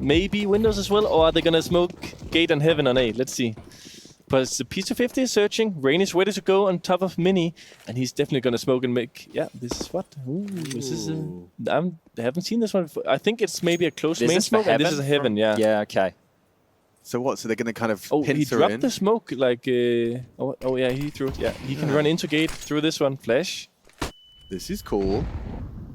maybe windows as well, or are they gonna smoke gate and heaven on A? Let's see. But it's the P250 is searching. Rain is ready to go on top of Mini, and he's definitely gonna smoke and make. Yeah, this is what? Ooh, this is. I haven't seen this one before. I think it's maybe a close main smoke, and this is a heaven. Yeah. Yeah. Okay. So what? So they're gonna kind of. Oh, he dropped the smoke like. Oh yeah, he threw it. Yeah, he can run into gate through this one. Flash. This is cool.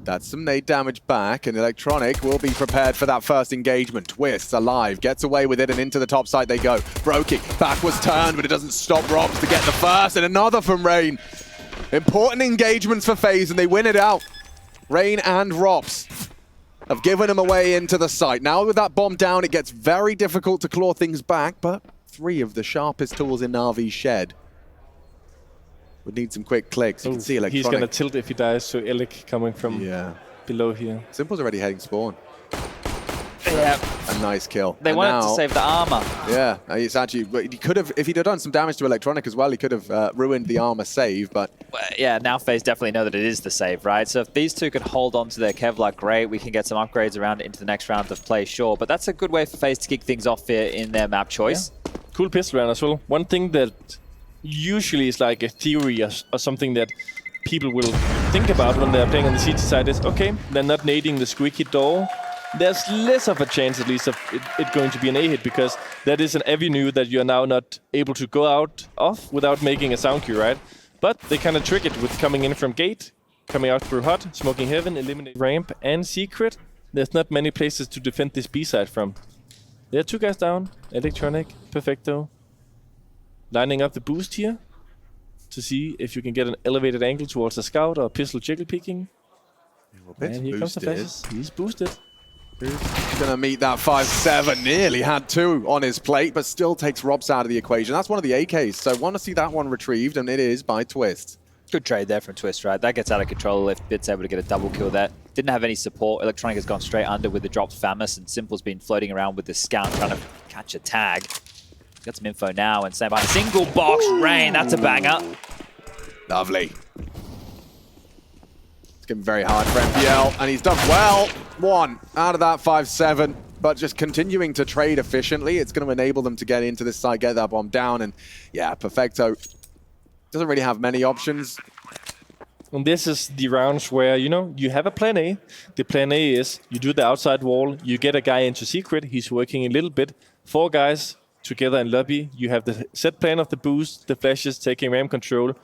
That's some nade damage back, and Electronic will be prepared for that first engagement. Twists alive, gets away with it, and into the top side they go. Broking, back was turned, but it doesn't stop Robs to get the first, and another from Rain. Important engagements for FaZe, and they win it out. Rain and Robs have given him away into the site. Now with that bomb down, it gets very difficult to claw things back, but 3 of the sharpest tools in NaVi's shed would need some quick clicks. You can see Electronic. He's gonna tilt if he dies, so Elec coming from below here. Simple's already heading spawn. Yeah. A nice kill. They wanted to save the armor. Yeah, it's actually, he could have, if he'd have done some damage to Electronic as well, he could have ruined the armor save, but... Well, yeah, now FaZe definitely know that it is the save, right? So if these two could hold on to their Kevlar, great. We can get some upgrades around into the next round of play, sure. But that's a good way for FaZe to kick things off here in their map choice. Yeah. Cool pistol round as well. One thing that usually is like a theory or something that people will think about when they're playing on the CT side is, okay, they're not nading the squeaky door. There's less of a chance, at least, of it going to be an A hit, because that is an avenue that you're now not able to go out of without making a sound cue, right? But they kind of trick it with coming in from gate, coming out through hot, smoking heaven, eliminate ramp and secret. There's not many places to defend this B side from. There are 2 guys down, Electronic, Perfecto. Lining up the boost here to see if you can get an elevated angle towards the scout or pistol jiggle peeking. And here comes the flashes. He's boosted. Who's going to meet that 5-7? Nearly had 2 on his plate, but still takes Robs out of the equation. That's one of the AKs, so want to see that one retrieved, and it is by Twist. Good trade there from Twist, right? That gets out of control if Bit's able to get a double kill there. Didn't have any support. Electronic has gone straight under with the dropped Famous, and Simple's been floating around with the scout trying to catch a tag. Got some info now and stand by a single box. Ooh. Rain, that's a banger. Lovely. It's getting very hard for MPL, and he's done well. 1 out of that 5-7, but just continuing to trade efficiently. It's going to enable them to get into this side, get that bomb down, and yeah, Perfecto doesn't really have many options. And this is the rounds where, you know, you have a plan A. The plan A is you do the outside wall, you get a guy into secret, he's working a little bit. 4 guys together in lobby, you have the set plan of the boost, the flashes, taking ramp control.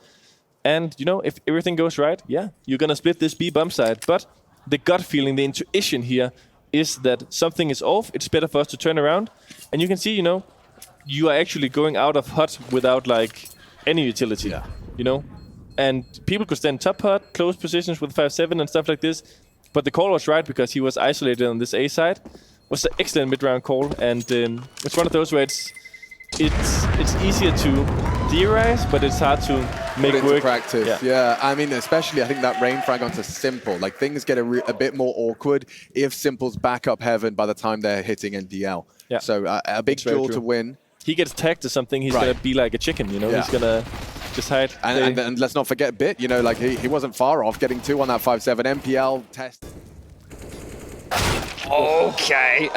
And, you know, if everything goes right, yeah, you're going to split this B bump side. But the gut feeling, the intuition here is that something is off. It's better for us to turn around. And you can see, you know, you are actually going out of hot without, like, any utility, you know. And people could stand top hot, close positions with 5-7 and stuff like this. But the call was right because he was isolated on this A side. Was an excellent mid-round call, and it's one of those where it's easier to theorize, but it's hard to make it work. Practice. Yeah, I mean, especially I think that rain frag onto Simple, like things get a bit more awkward if Simple's back up heaven by the time they're hitting NDL. Yeah. So a big duel to win. He gets tagged to something, he's gonna be like a chicken, you know. He's gonna just hide. And let's not forget Bit, you know, like he wasn't far off getting 2 on that 5-7 MPL test. Okay,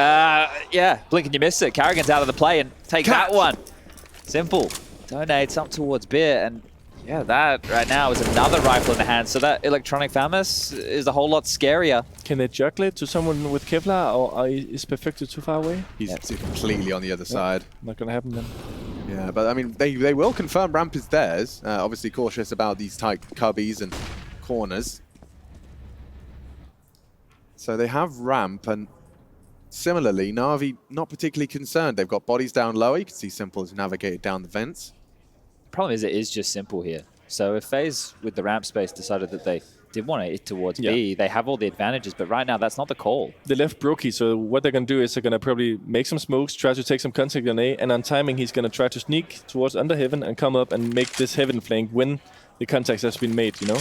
yeah, blink and you miss it. Carrigan's out of the play and take that one. Simple donates up towards Beer, and yeah, that right now is another rifle in the hand. So that Electronic Famous is a whole lot scarier. Can they juggle it to someone with Kevlar, or is Perfecto too far away? He's completely on the other side. Not gonna happen then. Yeah, but I mean, they will confirm ramp is theirs. Obviously cautious about these tight cubbies and corners. So they have ramp, and similarly, Na'Vi not particularly concerned. They've got bodies down lower. You can see Simple has navigated down the vents. The problem is it is just Simple here. So if FaZe, with the ramp space, decided that they did want to hit towards B, they have all the advantages, but right now that's not the call. They left Brokey, so what they're going to do is they're going to probably make some smokes, try to take some contact on A, and on timing he's going to try to sneak towards under heaven and come up and make this heaven flank when the contact has been made, you know?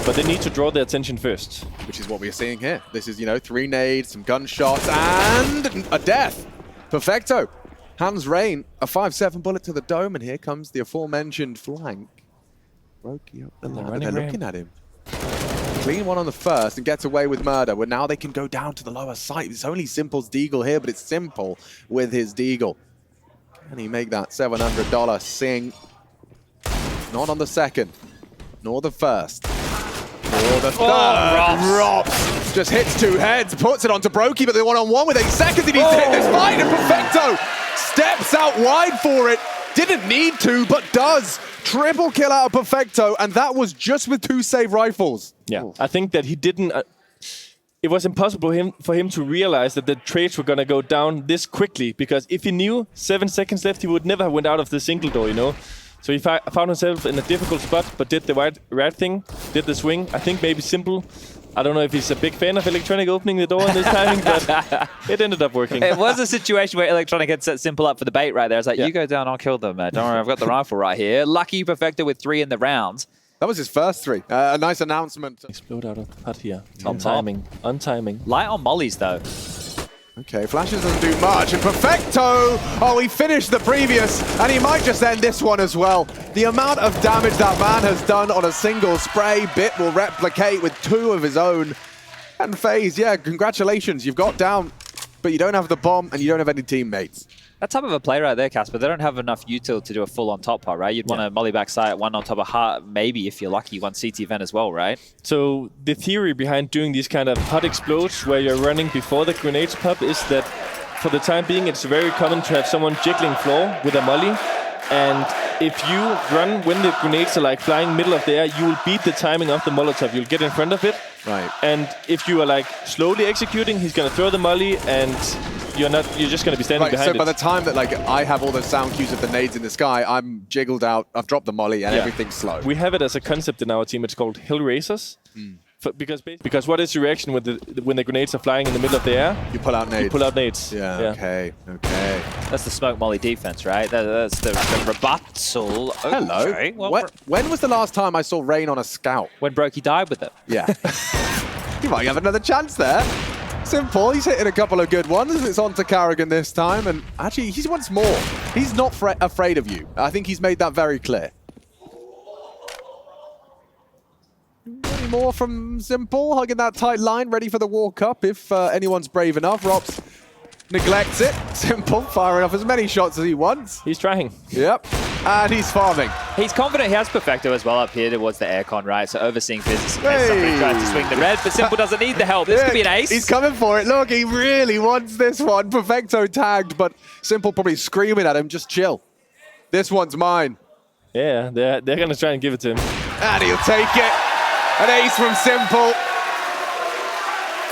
But they need to draw their attention first. Which is what we're seeing here. This is, you know, 3 nades, some gunshots, and a death. Perfecto hands Rain a 5-7 bullet to the dome, and here comes the aforementioned flank. Brokey up the ladder. They're looking at him. Clean one on the first and gets away with murder. But now they can go down to the lower site. It's only Simple's Deagle here, but it's Simple with his Deagle. Can he make that $700 sing? Not on the second, nor the first, nor the third. Rops just hits two heads, puts it onto Brokey, but they're one-on-one with 8 seconds. He needs to hit this fight, and Perfecto steps out wide for it. Didn't need to, but does. Triple kill out of Perfecto, and that was just with 2 save rifles. Yeah, I think that he didn't... it was impossible for him to realize that the trades were going to go down this quickly, because if he knew 7 seconds left, he would never have went out of the single door, you know? So he found himself in a difficult spot, but did the right thing, did the swing. I think maybe Simple... I don't know if he's a big fan of Electronic opening the door in this timing, but it ended up working. It was a situation where Electronic had set Simple up for the bait right there. It's like, you go down, I'll kill them, man. Don't worry, I've got the rifle right here. Lucky Perfecto with 3 in the round. That was his first 3. A nice announcement. Explode out of the hut here. On On timing. On timing. Light on mollies, though. Okay, Flashes doesn't do much, and Perfecto! Oh, he finished the previous, and he might just end this one as well. The amount of damage that man has done on a single spray, Bit will replicate with 2 of his own. And FaZe, yeah, congratulations, you've got down, but you don't have the bomb, and you don't have any teammates. That type of a play right there, Casper, they don't have enough util to do a full on top part, right? You'd want to molly back side, 1 on top of heart, maybe if you're lucky, 1 CT event as well, right? So the theory behind doing these kind of hot explodes where you're running before the grenades pop is that for the time being, it's very common to have someone jiggling floor with a molly. And if you run when the grenades are like flying middle of the air, you will beat the timing of the Molotov. You'll get in front of it. Right. And if you are like slowly executing, he's going to throw the molly and you're just going to be standing behind it. So by the time that like I have all those sound cues of the nades in the sky, I'm jiggled out, I've dropped the molly and everything's slow. We have it as a concept in our team. It's called hill racers. Because what is your reaction when the grenades are flying in the middle of the air? You pull out nades. You pull out nades. Yeah. Okay. That's the smoke molly defense, right? That's the rebuttal. Hello. Okay, well, when was the last time I saw Rain on a scout? when Brokey died with it. Yeah. He might have another chance there. Simple, he's hitting a couple of good ones. It's on to Carrigan this time, and actually, he wants more. He's not afraid of you. I think he's made that very clear. Any more from Simple, hugging that tight line, ready for the walk up if anyone's brave enough. Rops neglects it. Simple firing off as many shots as he wants. He's trying. Yep. And he's farming. He's confident he has Perfecto as well up here towards the aircon, right? So overseeing physics. Somebody tries to swing the red, but Simple doesn't need the help. This could be an ace. He's coming for it. Look, he really wants this one. Perfecto tagged, but Simple probably screaming at him, just chill. This one's mine. Yeah, they're going to try and give it to him. And he'll take it. An ace from Simple.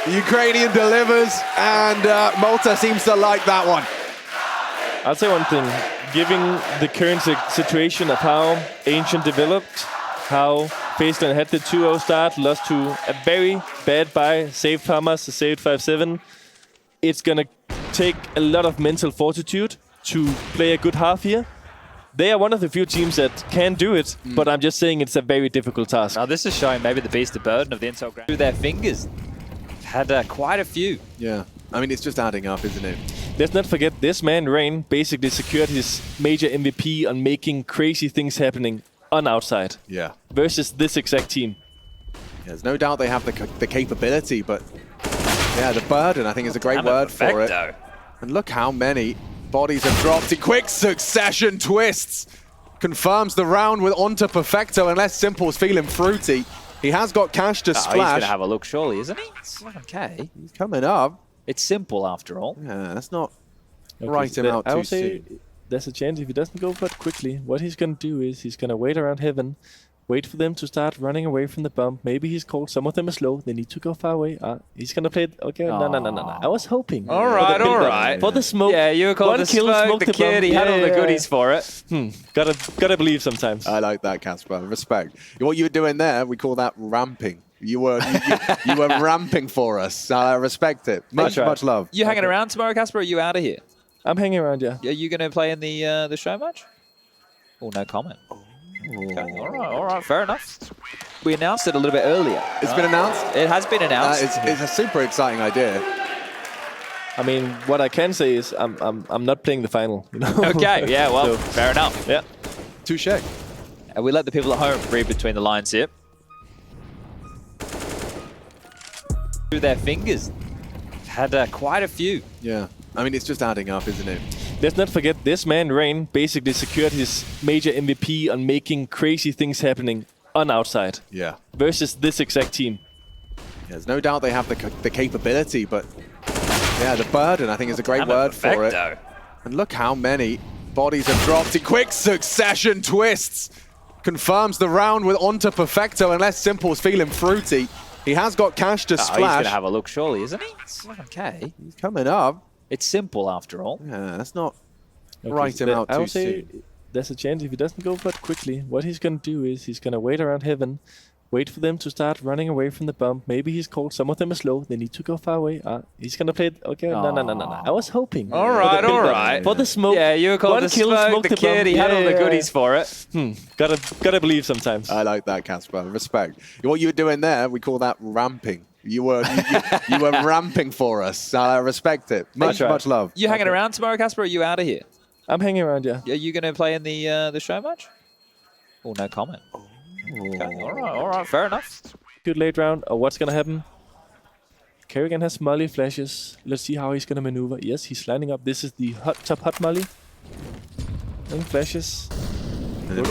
The Ukrainian delivers, and Malta seems to like that one. I'll say one thing. Given the current situation of how Ancient developed, how FaZe Clan had the 2-0 start, lost to a very bad buy, saved Farmers, saved 5-7, it's going to take a lot of mental fortitude to play a good half here. They are one of the few teams that can do it, but I'm just saying it's a very difficult task. Now this is showing maybe the beast of burden of the Intel ground through their fingers. Had quite a few. Yeah, I mean, it's just adding up, isn't it? Let's not forget, this man, Rain, basically secured his major MVP on making crazy things happening on outside. Yeah. Versus this exact team. There's no doubt they have the capability, but yeah, the burden, I think, is a great word for it. And look how many bodies have dropped in quick succession. Twists confirms the round with onto Perfecto, unless Simple's feeling fruity. He has got cash to splash. He's going to have a look, surely, isn't he? 7K. He's coming up. It's Simple, after all. Yeah, let's not write him out too soon. There's a chance if he doesn't go for it quickly. What he's going to do is he's going to wait around heaven, wait for them to start running away from the bomb. Maybe he's cold. Some of them are slow. They need to go far away. He's going to play it. Okay, no. I was hoping. All right. For the smoke. Yeah, you were called the smoke, the kid. He had all the goodies for it. Gotta believe sometimes. I like that, Casper. Respect. What you were doing there, we call that ramping. You were ramping for us. I respect it. Much love. You hanging around tomorrow, Casper, or are you out of here? I'm hanging around, yeah. Are you going to play in the show match? Oh, no comment. Okay, all right, fair enough. We announced it a little bit earlier. It's been announced? It has been announced. It's a super exciting idea. I mean, what I can say is I'm not playing the final. You know? Okay, yeah, well, So, fair enough. yeah. Touche. And we let the people at home read between the lines here. through their fingers. Had quite a few. Yeah. I mean, it's just adding up, isn't it? Let's not forget, this man, Rain, basically secured his major MVP on making crazy things happening on outside. Yeah. Versus this exact team. There's no doubt they have the capability, but yeah, the burden, I think, is a great word for it. And look how many bodies have dropped in quick succession. Twists confirms the round with onto Perfecto, unless Simple's feeling fruity. He has got cash to splash. He's going to have a look, surely, isn't he? It's okay. He's coming up. It's simple, after all. Yeah, that's not write him out too soon. There's a chance if he doesn't go for it quickly. What he's going to do is he's going to wait around heaven, wait for them to start running away from the bomb. Maybe he's cold. Some of them are slow. They need to go far away. He's going to play it. Okay, no. I was hoping. All right. For the smoke. Yeah, you were called the smoke, the kid. He had all the goodies for it. Gotta believe sometimes. I like that, Casper. Respect. What you were doing there, we call that ramping. You were ramping for us. I respect it. Much love. You hanging around tomorrow, Casper, or are you out of here? I'm hanging around, yeah. Are you going to play in the show match? Oh, no comment. Okay. All right, fair enough. Good late round. What's going to happen? Kerrigan has molly flashes. Let's see how he's going to maneuver. Yes, he's lining up. This is the top hot molly. And flashes. And then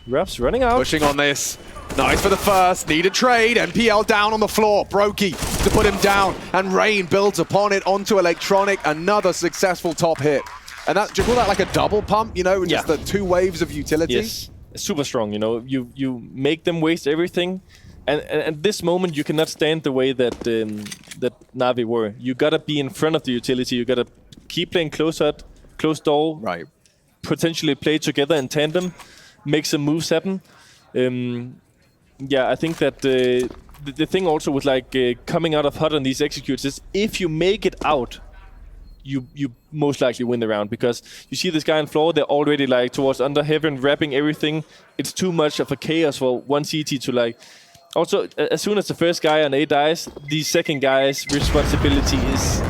Rob's running out. Pushing on this. Nice for the first. Need a trade. NPL down on the floor. Brokey to put him down. And Rain builds upon it onto Electronic. Another successful top hit. And that, do you call that like a double pump, you know, just the 2 waves of utility? Yes, super strong, you know. You make them waste everything. And at this moment, you cannot stand the way that that Navi were. You gotta be in front of the utility. You gotta keep playing close door. Right. Potentially play together in tandem, make some moves happen. Yeah, I think that the thing also with like coming out of hot on these executes is if you make it out, you most likely win the round, because you see this guy on floor, they're already like towards under heaven, wrapping everything. It's too much of a chaos for one CT to like. Also, as soon as the first guy on A dies, the second guy's responsibility is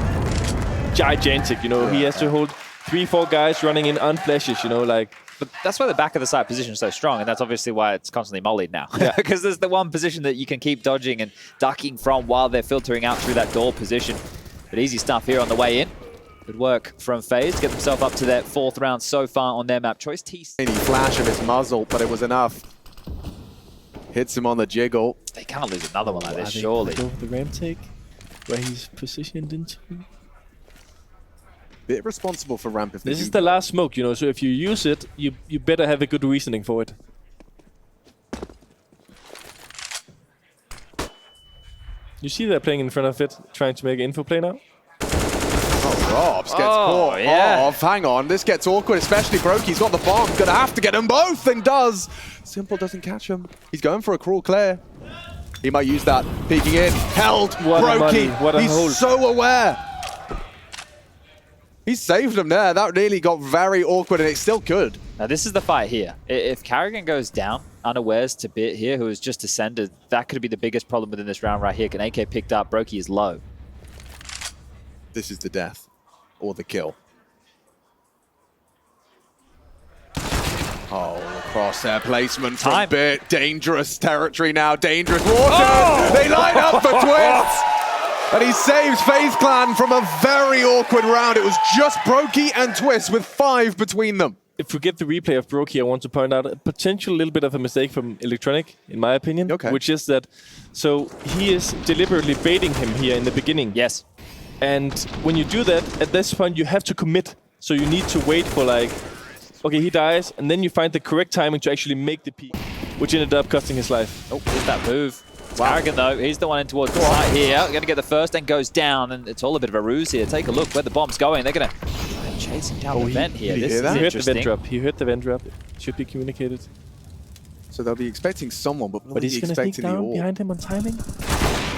gigantic. You know, he has to hold 3-4 guys running in on flashes. You know, like. But that's why the back of the site position is so strong, and that's obviously why it's constantly mollied now. Because there's the one position that you can keep dodging and ducking from while they're filtering out through that door position. But easy stuff here on the way in. Good work from FaZe to get themselves up to their 4th round so far on their map choice. Any flash of his muzzle, but it was enough. Hits him on the jiggle. They can't lose another one like this, surely. Go for the ramp take, where he's positioned into. Bit responsible for ramp if this is the last smoke, you know, so if you use it, you better have a good reasoning for it. You see they're playing in front of it, trying to make an info play now? Robs gets caught off. Hang on, this gets awkward, especially Brokey's got the bomb. Gonna have to get them both, and does. Simple doesn't catch him. He's going for a cruel clear. He might use that. Peeking in. Held. Brokey. He's so aware. He saved him there. That really got very awkward, and it still could. Now, this is the fight here. If Kerrigan goes down, unawares to Bit here, who has just ascended, that could be the biggest problem within this round right here. Can AK picked up? Brokey is low. This is the death. Or the kill. Oh, crosshair placement from Bit. Dangerous territory now. Dangerous water. They line up for Twists. And he saves FaZe Clan from a very awkward round. It was just Brokey and Twist with 5 between them. If we get the replay of Brokey, I want to point out a potential little bit of a mistake from Electronic, in my opinion. Which is that, so he is deliberately baiting him here in the beginning. Yes. And when you do that, at this point, you have to commit. So you need to wait for like, okay, he dies, and then you find the correct timing to actually make the peak, which ended up costing his life. Oh, here's that move. Kerrigan, though, he's the one in towards the site here. Going to get the first and goes down, and it's all a bit of a ruse here. Take a look where the bomb's going. They're going to chase him down the vent here. This is interesting. He heard the vent drop. It should be communicated. So they'll be expecting someone, but he's going to sneak down behind him on timing.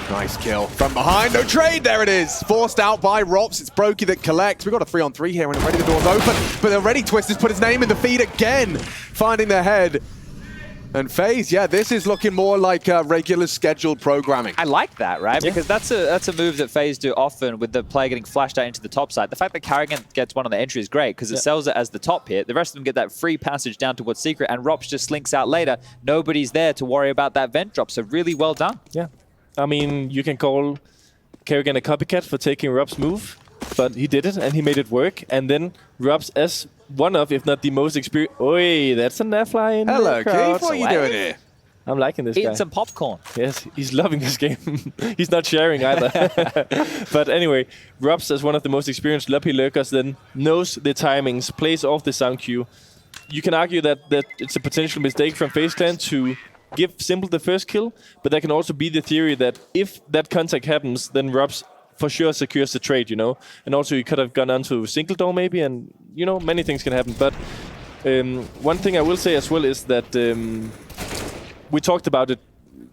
Nice kill from behind. No trade. There it is. Forced out by Rops. It's Brokey that collects. We've got a 3-on-3 here, and already the door's open. But already Twist has put his name in the feed again, finding their head. And FaZe, yeah, this is looking more like regular scheduled programming. I like that, right? Yeah. Because that's a move that FaZe do often with the player getting flashed out into the top side. The fact that Kerrigan gets one on the entry is great because it sells it as the top hit. The rest of them get that free passage down towards secret, and Rops just slinks out later. Nobody's there to worry about that vent drop, so really well done. Yeah. I mean, you can call Kerrigan a copycat for taking Rob's move, but he did it and he made it work. And then Rob's as one of, if not the most experienced. Oi, that's a NaVi in Hello, the crowd. Keith. What are you doing here? I'm liking this Eating guy. some popcorn. Yes, he's loving this game. He's not sharing either. But anyway, Robs, as one of the most experienced lobby lurkers, then knows the timings, plays off the sound cue. You can argue that it's a potential mistake from FaZe Clan to give Simple the first kill, but there can also be the theory that if that contact happens, then Robs for sure secures the trade, you know? And also he could have gone on to single door maybe, and, you know, many things can happen. But one thing I will say as well is that we talked about it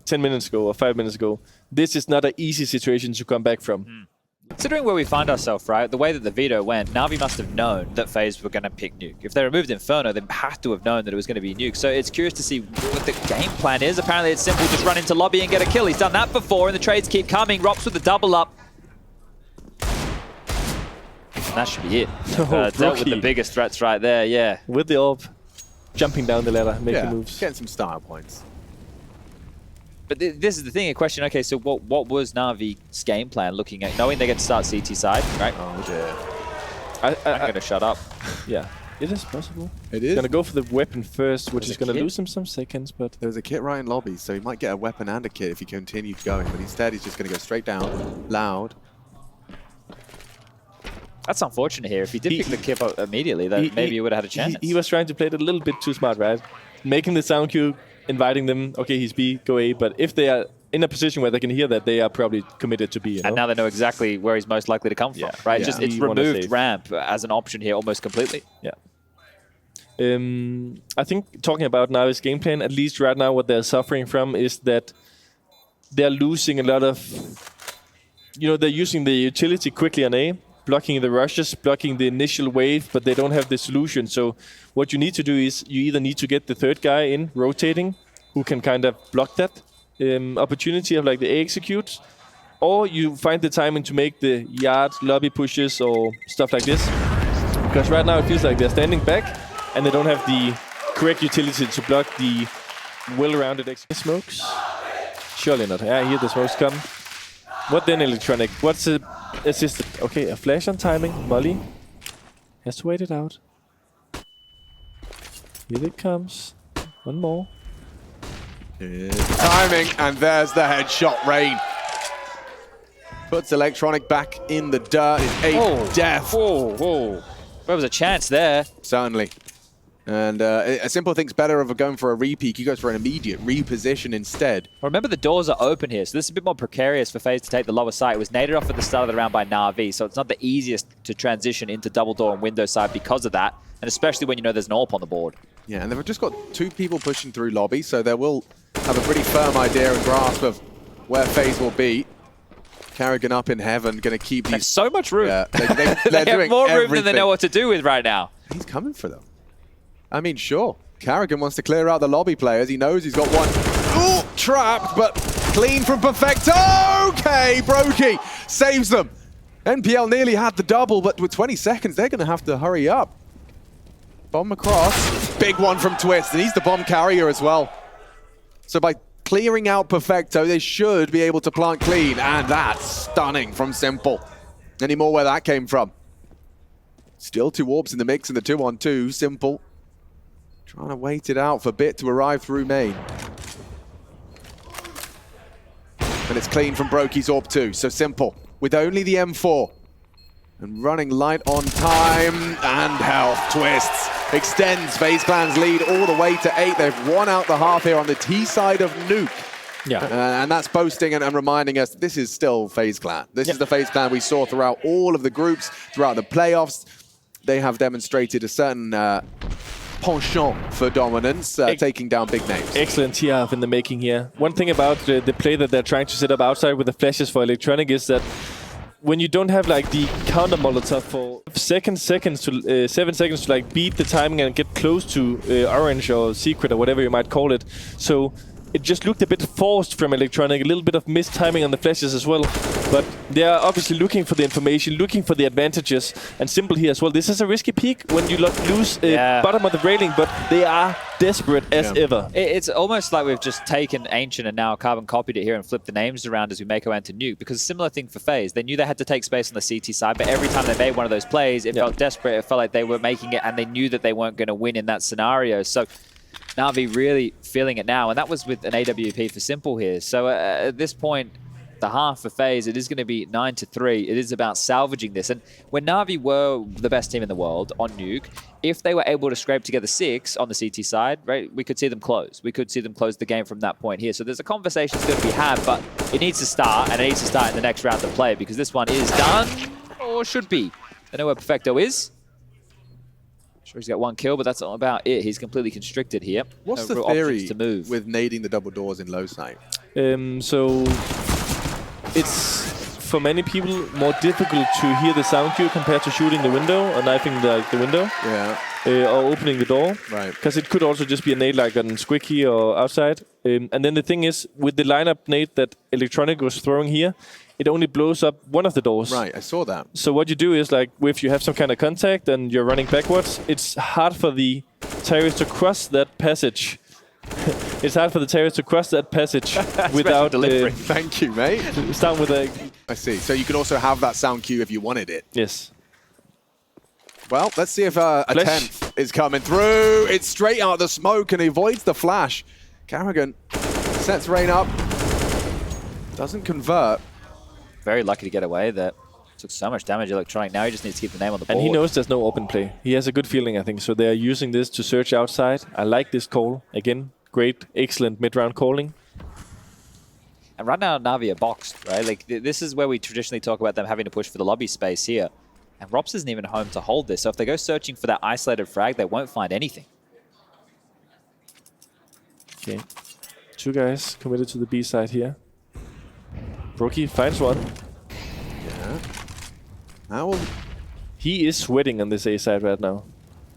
10 minutes ago or 5 minutes ago. This is not an easy situation to come back from. Considering where we find ourselves, right, the way that the veto went, Navi must have known that FaZe were going to pick Nuke. If they removed Inferno, they had to have known that it was going to be Nuke. So it's curious to see what the game plan is. Apparently it's simple, just run into lobby and get a kill. He's done that before, and the trades keep coming. Rops with the double up. And that should be it. Dealt with the biggest threats right there, yeah. With the orb, jumping down the ladder, making Yeah, moves. getting some style points. But this is the thing, a question, okay, so what was Navi's game plan looking at, knowing they get to start CT side, right? Oh dear. I'm going to shut up. Yeah, it is possible. It is. Going to go for the weapon first, which There's is a going to kit. lose him some seconds, but... There was a kit right in lobby, so he might get a weapon and a kit if he continued going, but instead he's just going to go straight down, loud. That's unfortunate here. If he did pick the kip up immediately, then maybe he would have had a chance. He was trying to play it a little bit too smart, right? Making the sound cue, inviting them, okay, he's B, go A, but if they are in a position where they can hear that, they are probably committed to B, you know? And now they know exactly where he's most likely to come from, right? Yeah. Just it's You wanna removed save. ramp as an option here almost completely. Yeah. I think talking about Navi's game plan, at least right now what they're suffering from is that they're losing a lot of... You know, they're using the utility quickly on A, blocking the rushes, blocking the initial wave, but they don't have the solution. So what you need to do is you either need to get the third guy in, rotating, who can kind of block that opportunity of like the A executes, or you find the timing to make the yard lobby pushes or stuff like this. Because right now it feels like they're standing back and they don't have the correct utility to block the well-rounded smokes. Surely not. Yeah, I hear the smokes come. What then, Electronic? What's the assisted? Okay, a flash on timing. Molly has to wait it out. Here it comes. One more. Timing, and there's the headshot rain. Puts Electronic back in the dirt. It's 8 death. Whoa. There was a chance there. Certainly. And a Simple thinks better of going for a repeat. He goes for an immediate reposition instead. Remember, the doors are open here, so this is a bit more precarious for FaZe to take the lower side. It was naded off at the start of the round by NaVi, so it's not the easiest to transition into double door and window side because of that, and especially when you know there's an AWP on the board. Yeah, and they've just got 2 people pushing through lobby, so they will have a pretty firm idea and grasp of where FaZe will be. Kerrigan up in heaven, going to keep There's these... so much room. Yeah, they're they have doing more room everything. than they know what to do with right now. He's coming for them. I mean, sure. Kerrigan wants to clear out the lobby players. He knows he's got one. Ooh, trapped, but clean from Perfecto. Okay, Brokey saves them. NPL nearly had the double, but with 20 seconds, they're going to have to hurry up. Bomb across. Big one from Twist, and he's the bomb carrier as well. So by clearing out Perfecto, they should be able to plant clean, and that's stunning from Simple. Any more where that came from? Still 2 orbs in the mix in the 2-on-2. Simple trying to wait it out for Bit to arrive through main. And it's clean from Brokey's Orb 2, so Simple with only the M4. And running light on time and health. Twists extends FaZe Clan's lead all the way to 8. They've won out the half here on the T side of Nuke. Yeah. And that's boasting and reminding us this is still FaZe Clan. This is the FaZe Clan we saw throughout all of the groups, throughout the playoffs. They have demonstrated a certain penchant for dominance, taking down big names. Excellent TF in the making here. One thing about the play that they're trying to set up outside with the flashes for Electronic is that when you don't have like the counter Molotov for 7 seconds to like beat the timing and get close to orange or secret or whatever you might call it. So it just looked a bit forced from Electronic, a little bit of missed timing on the flashes as well. But they are obviously looking for the information, looking for the advantages, and Simple here as well. This is a risky peak when you lose bottom of the railing, but they are desperate as ever. It's almost like we've just taken Ancient and now carbon copied it here and flipped the names around as we make our way into Nuke. Because similar thing for FaZe. They knew they had to take space on the CT side, but every time they made one of those plays, it felt desperate. It felt like they were making it, and they knew that they weren't going to win in that scenario. So Navi really feeling it now, and that was with an AWP for Simple here. So at this point, the half for FaZe, it is going to be 9-3. It is about salvaging this. And when Navi were the best team in the world on Nuke, if they were able to scrape together 6 on the CT side, right, we could see them close. We could see them close the game from that point here. So there's a conversation that's going to be had, but it needs to start, and it needs to start in the next round of play, because this one is done, or should be. I know where Perfecto is. Sure, he's got 1 kill, but that's all about it. He's completely constricted here. What's No the real theory options to move. with nading the double doors in low sight? So it's for many people more difficult to hear the sound cue compared to shooting the window or knifing the window. Yeah. Or opening the door. Right. Because it could also just be a nade like on Squicky or outside. And then the thing is, with the lineup nade that Electronic was throwing here, it only blows up one of the doors. Right, I saw that. So what you do is, like, if you have some kind of contact and you're running backwards, it's hard for the terrorist to cross that passage. It's hard for the terrorists to cross that passage without delivering. Thank you, mate. Start with a... I see. So you can also have that sound cue if you wanted it. Yes. Well, let's see if a 10th is coming through. It's straight out of the smoke and avoids the flash. Carrigan sets Rain up. Doesn't convert. Very lucky to get away there. Took so much damage, Electronic. Now he just needs to keep the name on the board. And he knows there's no open play. He has a good feeling, I think. So they're using this to search outside. I like this call. Again, great, excellent mid-round calling. And right now, Navi are boxed, right? Like, this is where we traditionally talk about them having to push for the lobby space here. And Rops isn't even home to hold this. So if they go searching for that isolated frag, they won't find anything. Okay. 2 guys committed to the B side here. Brookie finds one. Yeah. Now He is sweating on this A side right now.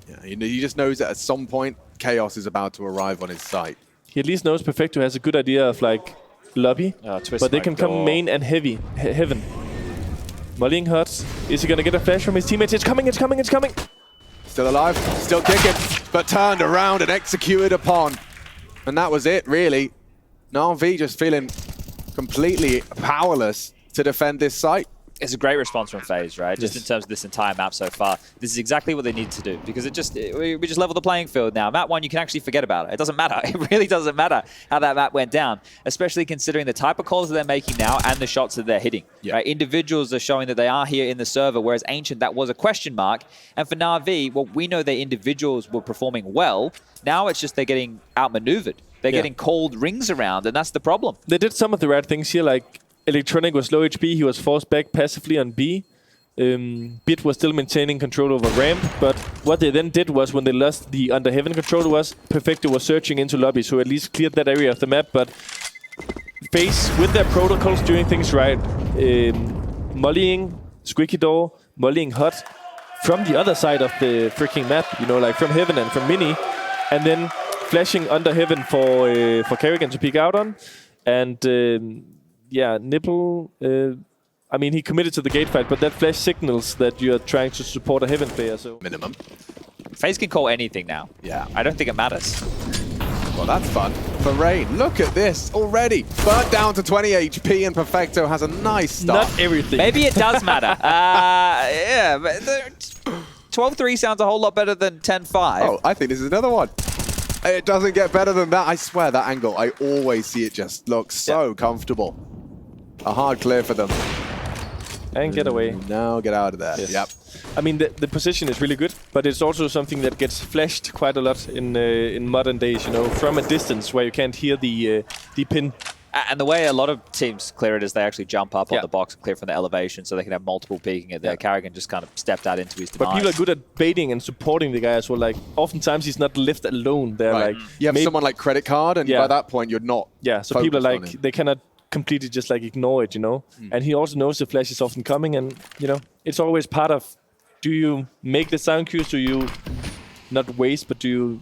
yeah, he just knows that at some point, chaos is about to arrive on his site. He at least knows Perfecto has a good idea of, like, lobby. But they can come main and heaven. Volleying Huts. Is he going to get a flash from his teammates? It's coming, it's coming, it's coming. Still alive, still kicking, but turned around and executed upon. And that was it, really. NaVi just feeling completely powerless to defend this site. It's a great response from FaZe, right? Just in terms of this entire map so far. This is exactly what they need to do, because we just level the playing field now. Map 1, you can actually forget about it. It doesn't matter. It really doesn't matter how that map went down, especially considering the type of calls that they're making now and the shots that they're hitting. Yeah. Right? Individuals are showing that they are here in the server, whereas Ancient, that was a question mark. And for NaVi, well, we know their individuals were performing well. Now it's just they're getting outmaneuvered. They're getting called rings around, and that's the problem. They did some of the right things here, like Electronic was low HP, he was forced back passively on B. Bit was still maintaining control over ramp, but what they then did was, when they lost the under heaven control, was Perfecto was searching into lobby, so at least cleared that area of the map. But FaZe, with their protocols, doing things right, mollying Squeaky Door, mollying Hut from the other side of the freaking map, you know, like from heaven and from mini, and then flashing under heaven for Carrigan to peek out on, and yeah, Nipple. I mean, he committed to the gate fight, but that flash signals that you are trying to support a heaven player. So Minimum. FaZe can call anything now. Yeah. I don't think it matters. Well, that's fun. For Rain, look at this already. Burnt down to 20 HP, and Perfecto has a nice start. not everything. Maybe it does matter. Yeah, but 12-3 sounds a whole lot better than 10-5. Oh, I think this is another one. It doesn't get better than that. I swear, that angle, I always see it just looks so comfortable. A hard clear for them. And get away. Now get out of there. Yes. Yep. I mean, the position is really good, but it's also something that gets flashed quite a lot in modern days, you know, from a distance where you can't hear the pin. And the way a lot of teams clear it is they actually jump up on the box and clear from the elevation, so they can have multiple peeking it there. Carrigan just kind of stepped out into his demise. But people are good at baiting and supporting the guy as well. Like, oftentimes he's not left alone. They're like... You have someone like Credit Card, and by that point, you're not so people are like, they cannot completely just like ignore it, you know? And he also knows the flash is often coming, and, you know, it's always part of, do you make the sound cues? Do you not waste, but do you...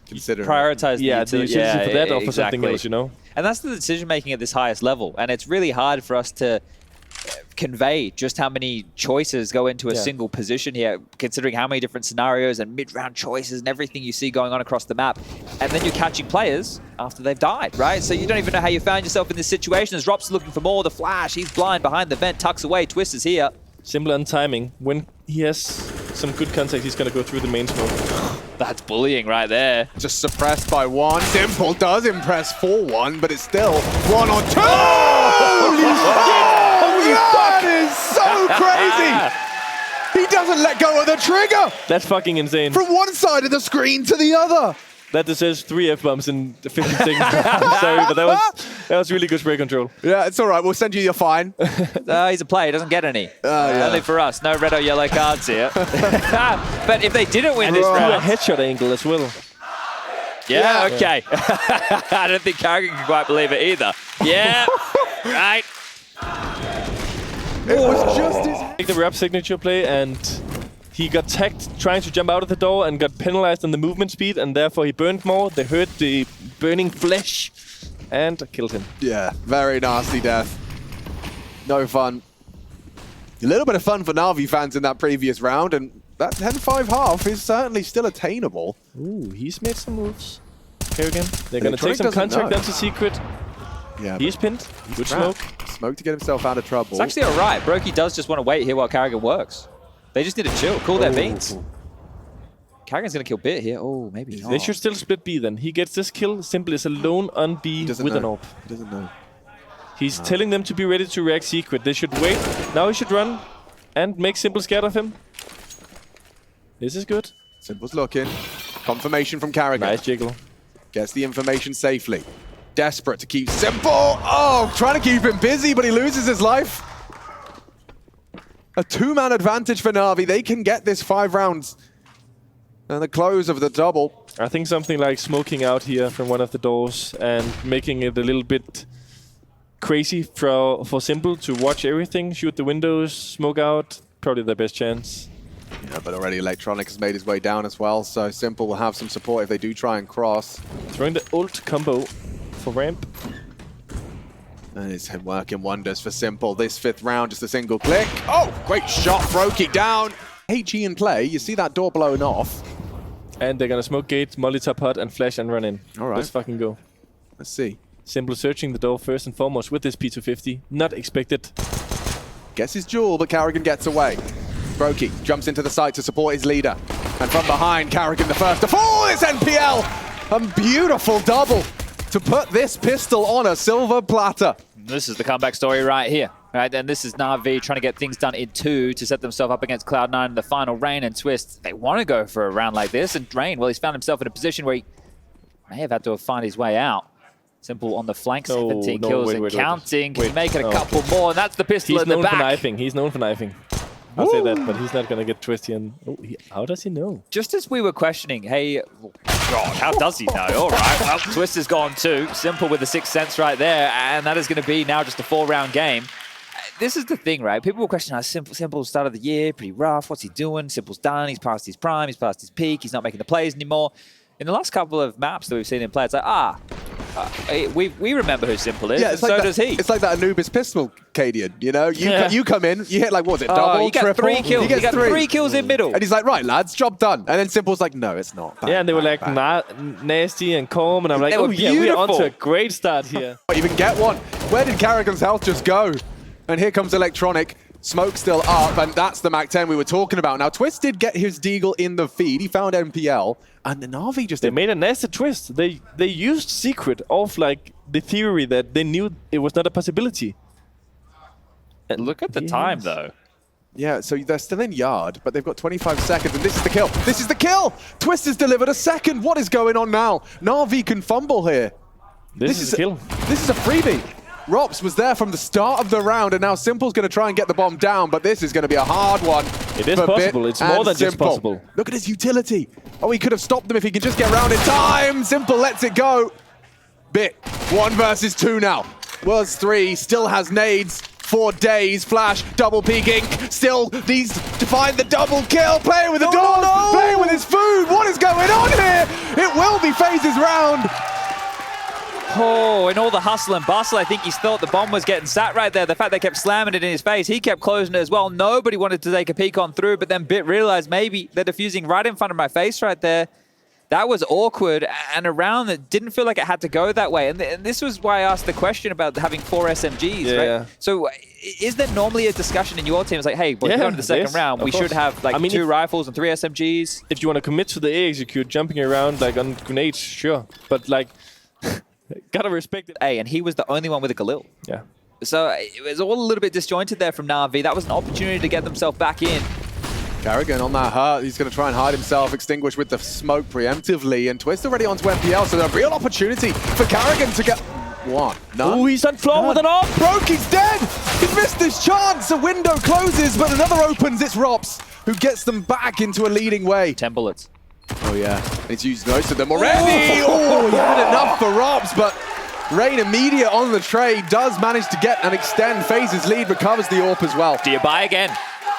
consider prioritize do you use it for that or for something else, you know? And that's the decision making at this highest level. And it's really hard for us to convey just how many choices go into a single position here, considering how many different scenarios and mid-round choices and everything you see going on across the map. And then you're catching players after they've died, right? So you don't even know how you found yourself in this situation. As Rop's looking for more, the flash, he's blind behind the vent, tucks away, Twist is here. Simple on timing. When he has some good contact, he's going to go through the main smoke. That's bullying right there. Just suppressed by one. Simple does impress 4-1, but it's still 1 on 2! Holy that is so crazy! He doesn't let go of the trigger! That's fucking insane. From one side of the screen to the other! That deserves 3 F-bombs in 15 seconds. I'm sorry, but that was really good spray control. Yeah, it's all right. We'll send you your fine. He's a player. He doesn't get any. Only for us. No red or yellow cards here. But if they didn't win this round... a headshot angle as well. Yeah, okay. I don't think Carrigan can quite believe it either. Yeah, right. It was just his... Take the rap signature play, and he got tagged trying to jump out of the door and got penalized on the movement speed, and therefore he burned more. They heard the burning flesh and killed him. Yeah, very nasty death. No fun. A little bit of fun for NaVi fans in that previous round, and that 10-5 half is certainly still attainable. Ooh, he's made some moves. Here again. They're going to take some contact onto Secret. Yeah, he's pinned. Good trapped. smoke. Smoke to get himself out of trouble. It's actually all right. Brokey does just want to wait here while Carrigan works. They just need to chill, cool their beans. Carrigan's going to kill Bit here. Oh, maybe not. They should still split B then. He gets this kill. Simple is alone on B with an AWP. He doesn't know. He's telling them to be ready to react Secret. They should wait. Now he should run and make Simple scared of him. This is good. Simple's looking. Confirmation from Carrigan. Nice jiggle. Gets the information safely. Desperate to keep Simple. Oh, trying to keep him busy, but he loses his life. A 2-man advantage for NaVi. They can get this 5 rounds. And the close of the double. I think something like smoking out here from one of the doors and making it a little bit crazy for Simple to watch everything, shoot the windows, smoke out. Probably their best chance. Yeah, but already Electronic has made his way down as well, so Simple will have some support if they do try and cross. Throwing the ult combo for ramp. And it's working wonders for Simple. This 5th round, just a single click. Oh, great shot, Brokey down. HE in play, you see that door blown off. And they're gonna smoke gate, Molotov hut, and flash and run in. All right. Let's fucking go. Let's see. Simple searching the door first and foremost with this P250. Not expected. Gets his jewel, but Carrigan gets away. Brokey jumps into the site to support his leader. And from behind, Carrigan the first to fall. It's NPL! A beautiful double to put this pistol on a silver platter. This is the comeback story right here. Right, and this is NaVi trying to get things done in 2 to set themselves up against Cloud9 in the final. Rain and Twist, they want to go for a round like this. And Rain, well, he's found himself in a position where he may have had to find his way out. Simple on the flank, 17 kills and counting. Can he make it a couple more? And that's the pistol in the back. He's known for knifing. He's known for knifing. I'll say that, but he's not going to get twisty. And how does he know? Just as we were questioning, hey, God, how does he know? All right, well, Twist has gone too. Simple with the 6th sense right there, and that is going to be now just a 4-round game. This is the thing, right? People will question, Simple start of the year, pretty rough. What's he doing? Simple's done. He's past his prime. He's past his peak. He's not making the plays anymore. In the last couple of maps that we've seen him play, it's like, we remember who Simple is, and so does he. It's like that Anubis pistol, Cadian, you know? You come in, you hit like, what was it, double, he got triple? 3 kills. He got 3 kills in middle. And he's like, right, lads, job done. And then Simple's like, no, it's not. Bang, yeah, and they were like bang. nasty and calm, and I'm like, oh yeah, we're on to a great start here. Even get one. Where did Carrigan's health just go? And here comes Electronic. Smoke still up, and that's the Mac 10 we were talking about. Now, Twist did get his deagle in the feed. He found MPL, and the NaVi just... They made a nasty twist. They used Secret off, like, the theory that they knew it was not a possibility. And look at the time, though. Yeah, so they're still in yard, but they've got 25 seconds, and this is the kill. This is the kill! Twist has delivered a second. What is going on now? NaVi can fumble here. This is a kill. This is a freebie. Rops was there from the start of the round, and now Simple's going to try and get the bomb down, but this is going to be a hard one. It is possible. It's more than just possible. Look at his utility. Oh, he could have stopped them if he could just get around in time. Simple lets it go. Bit, 1 versus 2 now. Was 3, still has nades. 4 days, flash, double peeking, still needs to find the double kill, playing with the doors, playing with his food. What is going on here? It will be FaZe's round. Oh, and all the hustle and bustle, I think he thought the bomb was getting sat right there. The fact they kept slamming it in his face, he kept closing it as well. Nobody wanted to take a peek on through, but then Bit realized maybe they're defusing right in front of my face right there. That was awkward, and a round that didn't feel like it had to go that way. And this was why I asked the question about having 4 SMGs, right? Yeah. So is there normally a discussion in your team? It's like, hey, we're going to the second round. We should have like 2 rifles and 3 SMGs. If you want to commit to the A execute, jumping around like on grenades, sure. But like, gotta respect it. And he was the only one with a Galil. Yeah. So it was all a little bit disjointed there from NaVi. That was an opportunity to get themselves back in. Karrigan on that hurt, he's going to try and hide himself, extinguish with the smoke preemptively, and Twist already onto MPL, so a real opportunity for Karrigan to get one. Oh, he's on floor with an AWP. Broke, he's dead! He's missed his chance! A window closes, but another opens. It's Rops who gets them back into a leading way. 10 bullets. Oh yeah, he's used most of them already! Oh, he had enough for Rops, but Rain immediate on the trade, does manage to get and extend FaZe's lead, recovers the AWP as well. Do you buy again?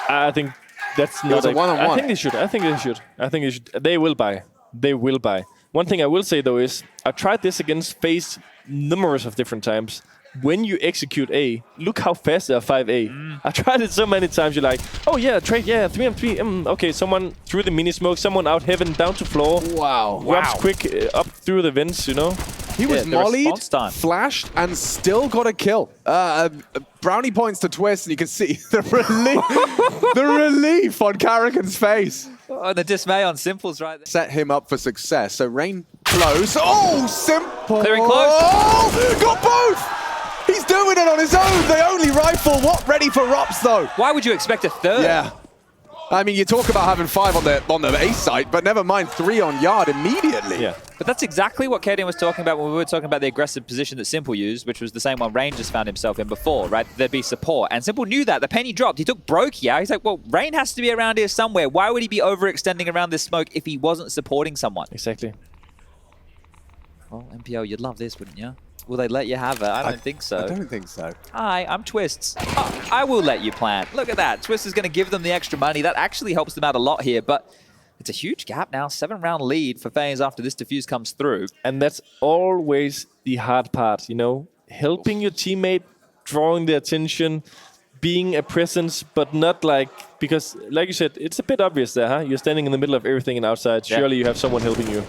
I think that's not a one-on-one. I think they should. I think they should. They will buy. They will buy. One thing I will say though is I tried this against FaZe numerous of different times. When you execute A, look how fast they are 5A. I tried it so many times. You're like, oh yeah, trade, yeah, 3-on-3. Okay, someone through the mini smoke, someone out heaven, down to floor. Wow. Grabs quick up through the vents, you know. He was mollied, flashed, and still got a kill. Brownie points to Twist, and you can see the relief, the relief on Karrigan's face. Oh, the dismay on Simple's right there. Set him up for success. So Rain close. Oh, Simple. Clearing close. Oh, got both. He's doing it on his own. The only rifle. What ready for Rops though? Why would you expect a third? Yeah. I mean, you talk about having 5 on the A site, but never mind 3 on yard immediately. Yeah. But that's exactly what Kaden was talking about when we were talking about the aggressive position that Simple used, which was the same one Rain just found himself in before, right? There'd be support. And Simple knew that. The penny dropped. He took Brokey out. He's like, well, Rain has to be around here somewhere. Why would he be overextending around this smoke if he wasn't supporting someone? Exactly. Well, MPL, you'd love this, wouldn't you? Will they let you have it? I don't think so. I don't think so. Hi, I'm Twists. Oh, I will let you plant. Look at that. Twist is going to give them the extra money. That actually helps them out a lot here, but it's a huge gap now. 7-round lead for FaZe after this defuse comes through. And that's always the hard part, you know? Helping your teammate, drawing the attention, being a presence, but not like... Because, like you said, it's a bit obvious there, huh? You're standing in the middle of everything and outside. Yeah. Surely you have someone helping you.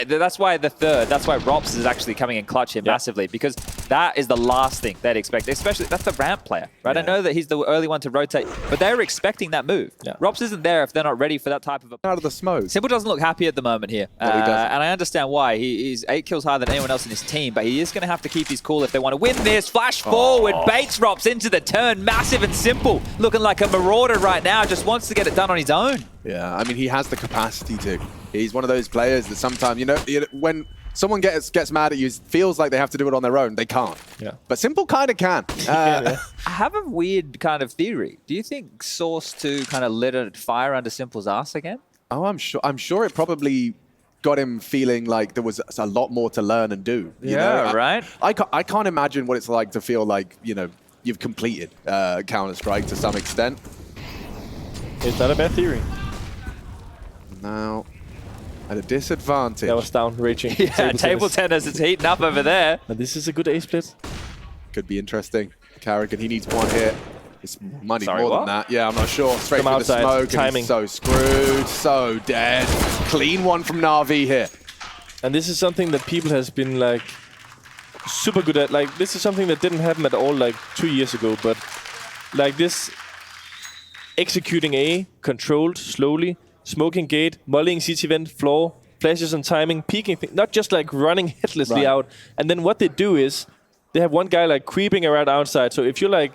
That's why that's why Rops is actually coming in clutch here massively, because that is the last thing they'd expect, especially that's the ramp player, right? Yeah. I know that he's the early one to rotate, but they're expecting that move. Yeah. Rops isn't there if they're not ready for that type of a... Out of the smoke. Simple doesn't look happy at the moment here, No, he doesn't. and I understand why. He's 8 kills higher than anyone else in his team, but he is going to have to keep his cool if they want to win this. Flash forward, baits Rops into the turn, massive and Simple, looking like a marauder right now, just wants to get it done on his own. Yeah, I mean, he has the capacity to. He's one of those players that sometimes, you know, when someone gets mad at you, feels like they have to do it on their own. They can't. Yeah. But Simple kind of can. I have a weird kind of theory. Do you think Source 2 kind of lit a fire under Simple's ass again? Oh, I'm sure it probably got him feeling like there was a lot more to learn and do. You know? Right? I can't imagine what it's like to feel like, you know, you've completed Counter-Strike to some extent. It's not a bad theory. Now, at a disadvantage. That was down, raging. Yeah, table tennis is heating up over there. But this is a good A split. Could be interesting. Karrigan, he needs one hit. It's money Sorry, more what? than that. Yeah, I'm not sure. Straight Come through the outside, smoke. timing. And he's so screwed, so dead. Clean one from NaVi here. And this is something that people has been like super good at. Like this is something that didn't happen at all like 2 years ago. But like this, executing A, controlled, slowly, smoking gate, mollying CT vent, floor, flashes and timing, peeking, not just like running headlessly out. And then what they do is they have one guy like creeping around outside. So if you're like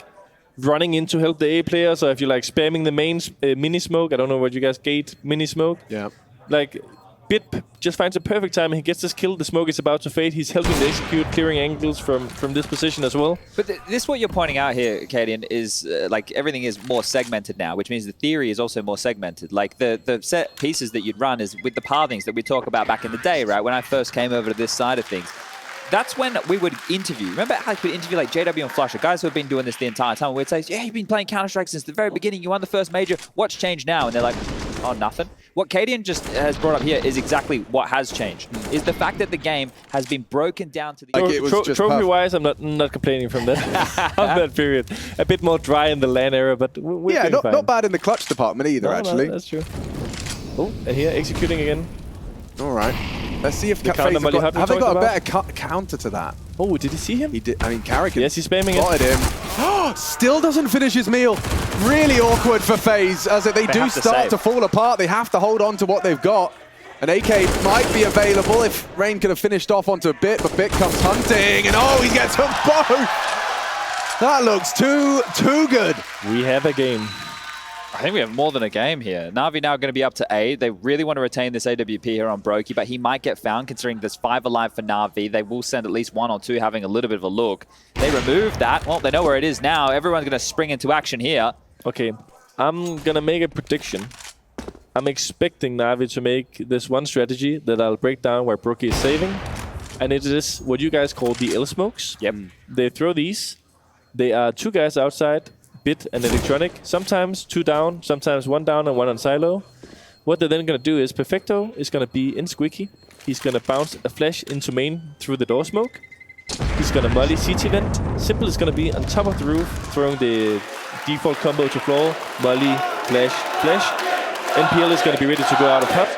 running in to help the A players, or if you're like spamming the main mini smoke, I don't know what you guys gate mini smoke. Yeah. Like Bit just finds a perfect time and he gets this kill. The smoke is about to fade. He's helping to execute, clearing angles from this position as well. But this what you're pointing out here, Kaden, is like everything is more segmented now, which means the theory is also more segmented. Like the set pieces that you'd run is with the pathings that we talk about back in the day, right? When I first came over to this side of things. That's when we would interview. Remember how we would interview like JW and Flusher, guys who have been doing this the entire time. We'd say, yeah, you've been playing Counter-Strike since the very beginning. You won the first major. What's changed now? And they're like, Oh, nothing. What Cadian just has brought up here is exactly what has changed. Is the fact that the game has been broken down to the... Like it was just trophy-wise, I'm not complaining from that on that period. A bit more dry in the LAN era, but we're yeah, doing fine. not bad in the clutch department either, actually. No, that's true. Oh, and here executing again. All right. Let's see if FaZe counter have they got a about? better counter to that? Oh, did he see him? He did. I mean, Carrick. Yes, he's spamming spotted it. him. Still doesn't finish his meal. Really awkward for FaZe as they do start to fall apart. They have to hold on to what they've got. An AK might be available if Rain could have finished off onto a Bit, but Bit comes hunting, and oh, he gets them both. That looks too good. We have a game. I think we have more than a game here. Navi now going to be up to 8. They really want to retain this AWP here on Brokey, but he might get found considering there's 5 alive for Navi. They will send at least 1 or 2 having a little bit of a look. They remove that. Well, they know where it is now. Everyone's going to spring into action here. Okay, I'm going to make a prediction. I'm expecting Navi to make this one strategy that I'll break down where Brokey is saving. And it is what you guys call the L smokes. Yep. They throw these. They are 2 guys outside. Bit and electronic, sometimes 2 down, sometimes 1 down and 1 on silo. What they're then going to do is Perfecto is going to be in Squeaky. He's going to bounce a flash into main through the door smoke. He's going to molly CT vent. Simple is going to be on top of the roof, throwing the default combo to floor, molly, flash, flash. NPL is going to be ready to go out of hot.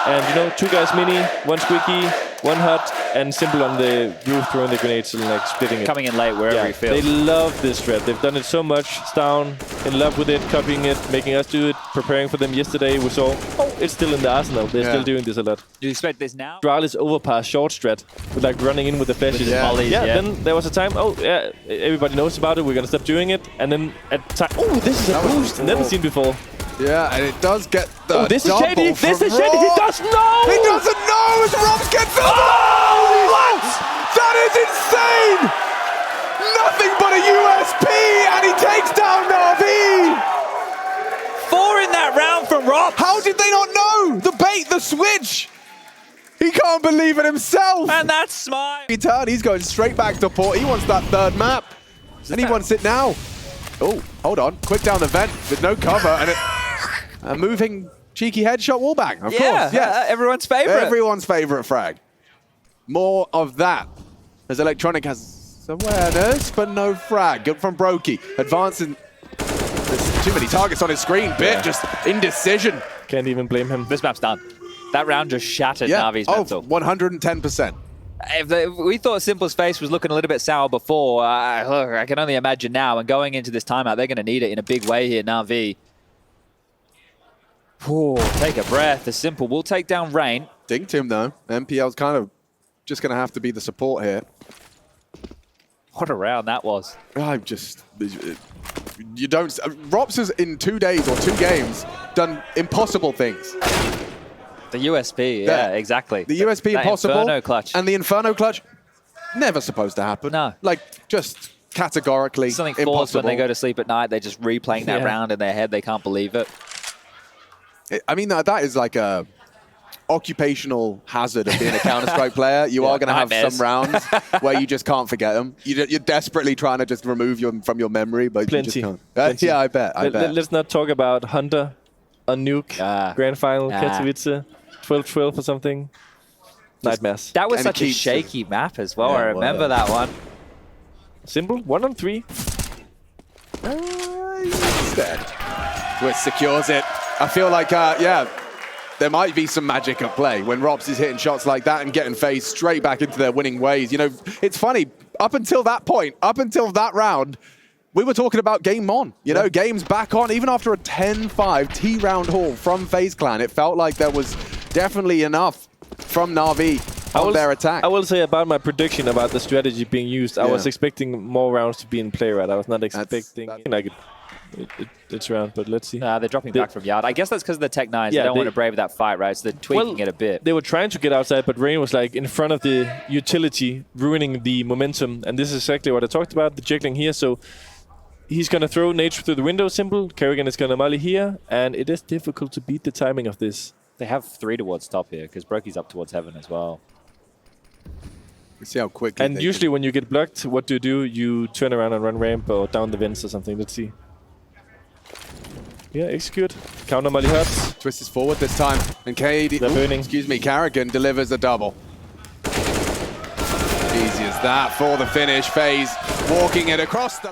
And you know, 2 guys mini, 1 Squeaky, 1 hot, and Simple on the roof throwing the grenades and like splitting it. Coming in late wherever he feels. They love this strat. They've done it so much. Stown in love with it, copying it, making us do it, preparing for them yesterday. We saw, it's still in the arsenal. They're still doing this a lot. Do you expect this now? Astralis overpass short strat with like running in with the flashes. Yeah. Then there was a time, everybody knows about it. We're going to stop doing it. And then at time, this is a boost. Never seen before. Yeah, and it does get the this is double shady. This is from shady. He Rob. doesn't know. He doesn't know as Robs gets the what? That is insane! Nothing but a USP, and he takes down NaVi! 4 in that round from Rob. How did they not know? The bait, the switch! He can't believe it himself! And that's smart. He's going straight back to port. He wants that 3rd map. And he wants it now. Oh, hold on. Quick down the vent with no cover, and a moving cheeky headshot wallbang, of course. Yes. Everyone's favorite. Everyone's favorite frag. More of that. As Electronic has awareness, but no frag. Good from Brokey. Advancing. There's too many targets on his screen. Bit just indecision. Can't even blame him. This map's done. That round just shattered Navi's mental. 110%. If we thought Simple's face was looking a little bit sour before, I can only imagine now. And going into this timeout, they're going to need it in a big way here, Navi. Take a breath. The Simple will take down Rain. Dinked him, though. MPL's kind of just going to have to be the support here. What a round that was. I'm just... You don't... Rops has, in 2 days or 2 games, done impossible things. The USP, yeah, exactly. The USP that impossible. Inferno clutch. And the Inferno clutch, never supposed to happen. No. Like, just categorically Something impossible. forced when they go to sleep at night. They're just replaying that round in their head. They can't believe it. I mean, that is like a occupational hazard of being a Counter-Strike player. You are going to have some rounds where you just can't forget them. You're desperately trying to just remove them from your memory, but you just can't. Yeah, I bet. Let's not talk about Hunter on NUKE, Grand Final, Katowice, 12-12 or something. Nightmares. That was such a shaky map as well. I remember that one. Simple, 1 on 3. He's dead. Twist secures it. I feel like, there might be some magic at play when Robs is hitting shots like that and getting FaZe straight back into their winning ways. You know, it's funny, up until that point, up until that round, we were talking about game on. You know, games back on, even after a 10-5 T-round haul from FaZe Clan, it felt like there was definitely enough from NaVi on their attack. I will say about my prediction about the strategy being used, I was expecting more rounds to be in play, right? I was not expecting like it's round, but let's see. They're dropping back from Yard. I guess that's because of the Tech 9s. They don't want to brave that fight, right? So they're tweaking it a bit. They were trying to get outside, but Rain was like in front of the utility, ruining the momentum. And this is exactly what I talked about, the jiggling here. So he's going to throw Nate through the window, Simple. Kerrigan is going to molly here. And it is difficult to beat the timing of this. They have 3 towards top here, because Brokey's up towards heaven as well. Let's see how quickly. And usually when you get blocked, what do? You turn around and run ramp or down the vents or something. Let's see. Yeah, execute. Counter melhores. Twist is forward this time, and KD, They're burning. excuse me, Carrigan delivers a double. Easy as that for the finish. FaZe walking it across the